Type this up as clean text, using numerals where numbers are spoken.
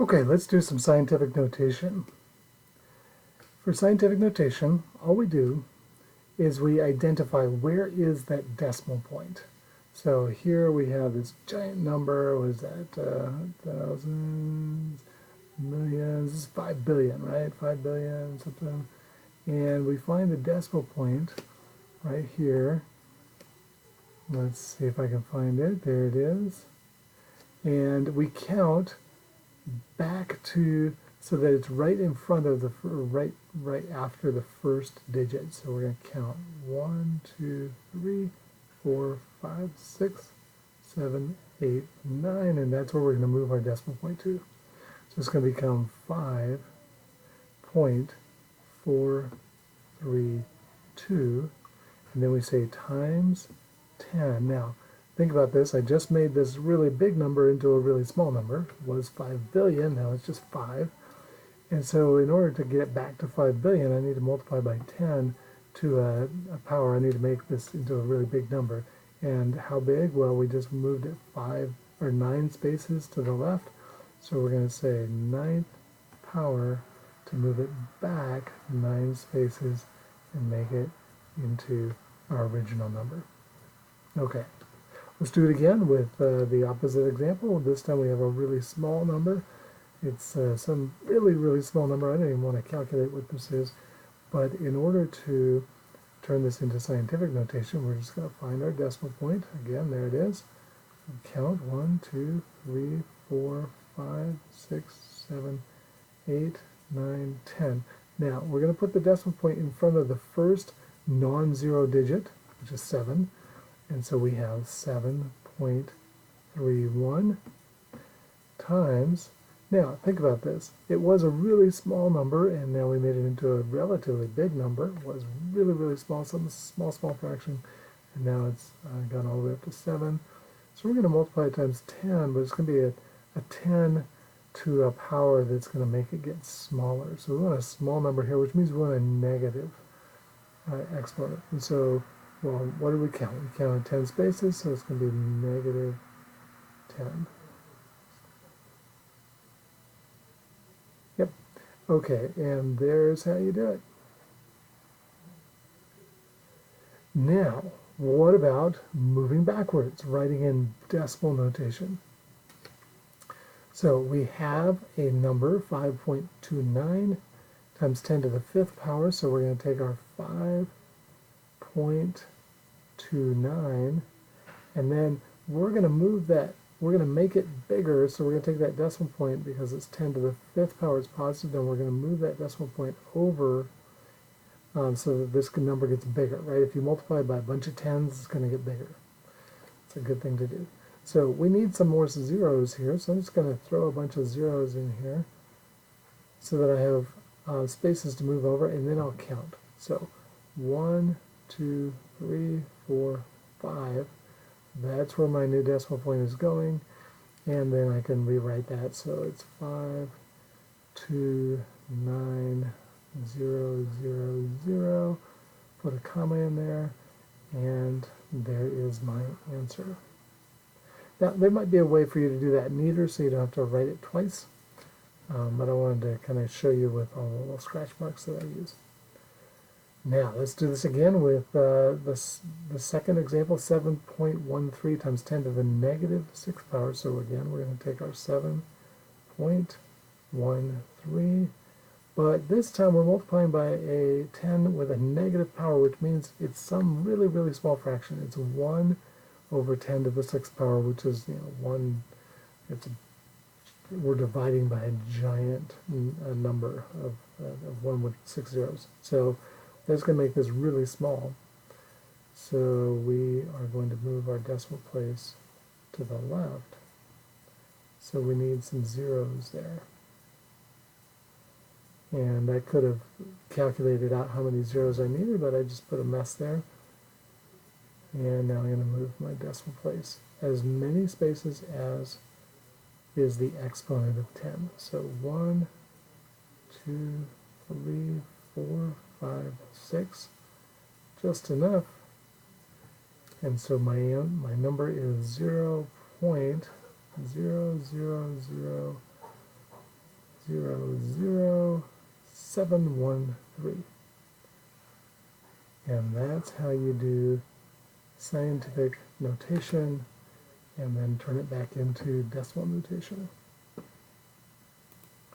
Okay, let's do some scientific notation. For scientific notation, all we do is we identify where is that decimal point. So here we have this giant number, what is that, thousands, millions, this is 5 billion, right? 5 billion, something. And we find the decimal point right here. Let's see if I can find it. There it is. And we count back to so that it's right in front of the right after the first digit. So we're going to count 1, 2, 3, 4, 5, 6, 7, 8, 9, and that's where we're going to move our decimal point to. So it's going to become 5.432, and then we say times 10. Now, think about this. I just made this really big number into a really small number. It was 5 billion, now it's just 5. And so in order to get back to 5 billion, I need to multiply by 10 to a power. I need to make this into a really big number. And how big? Well, we just moved it 9 spaces to the left. So we're going to say 9th power to move it back 9 spaces and make it into our original number. Okay, let's do it again with the opposite example. This time we have a really small number. It's some really small number. I don't even want to calculate what this is. But in order to turn this into scientific notation, we're just going to find our decimal point. Again, there it is. Count 1, 2, 3, 4, 5, 6, 7, 8, 9, 10. Now, we're going to put the decimal point in front of the first non-zero digit, which is 7. And so we have 7.31 times. Now, think about this. It was a really small number, and now we made it into a relatively big number. It was really small, some small fraction, and now it's gone all the way up to 7. So we're going to multiply it times 10, but it's going to be a 10 to a power that's going to make it get smaller. So we want a small number here, which means we want a negative exponent. And so, well, what did we count? We counted 10 spaces, so it's going to be negative 10. Yep. Okay, and there's how you do it. Now, what about moving backwards, writing in decimal notation? So we have a number, 5.29 times 10 to the 5th power, so we're going to take our 5.29, and then we're going to move that. We're going to make it bigger, so we're going to take that decimal point, because it's 10 to the 5th power is positive, then we're going to move that decimal point over so that this number gets bigger, right? If you multiply by a bunch of tens, it's going to get bigger. It's a good thing to do. So we need some more zeros here, so I'm just going to throw a bunch of zeros in here so that I have spaces to move over, and then I'll count. So 1, 2, 3, 4, 5. That's where my new decimal point is going, and then I can rewrite that. So it's 5, 2, 9, 0, 0, 0. Put a comma in there, and there is my answer. Now, there might be a way for you to do that neater so you don't have to write it twice, but I wanted to kind of show you with all the little scratch marks that I use. Now, let's do this again with the second example, 7.13 times 10 to the negative 6th power. So again, we're going to take our 7.13, but this time we're multiplying by a 10 with a negative power, which means it's some really small fraction. It's 1 over 10 to the 6th power, which is 1. We're dividing by a giant number of 1 with 6 zeros. So that's going to make this really small. So we are going to move our decimal place to the left. So we need some zeros there. And I could have calculated out how many zeros I needed, but I just put a mess there. And now I'm going to move my decimal place as many spaces as is the exponent of 10. So 1, 2, 3, 4, 5, 6, just enough. And so my number is 0.0001. 0.00713. And that's how you do scientific notation and then turn it back into decimal notation.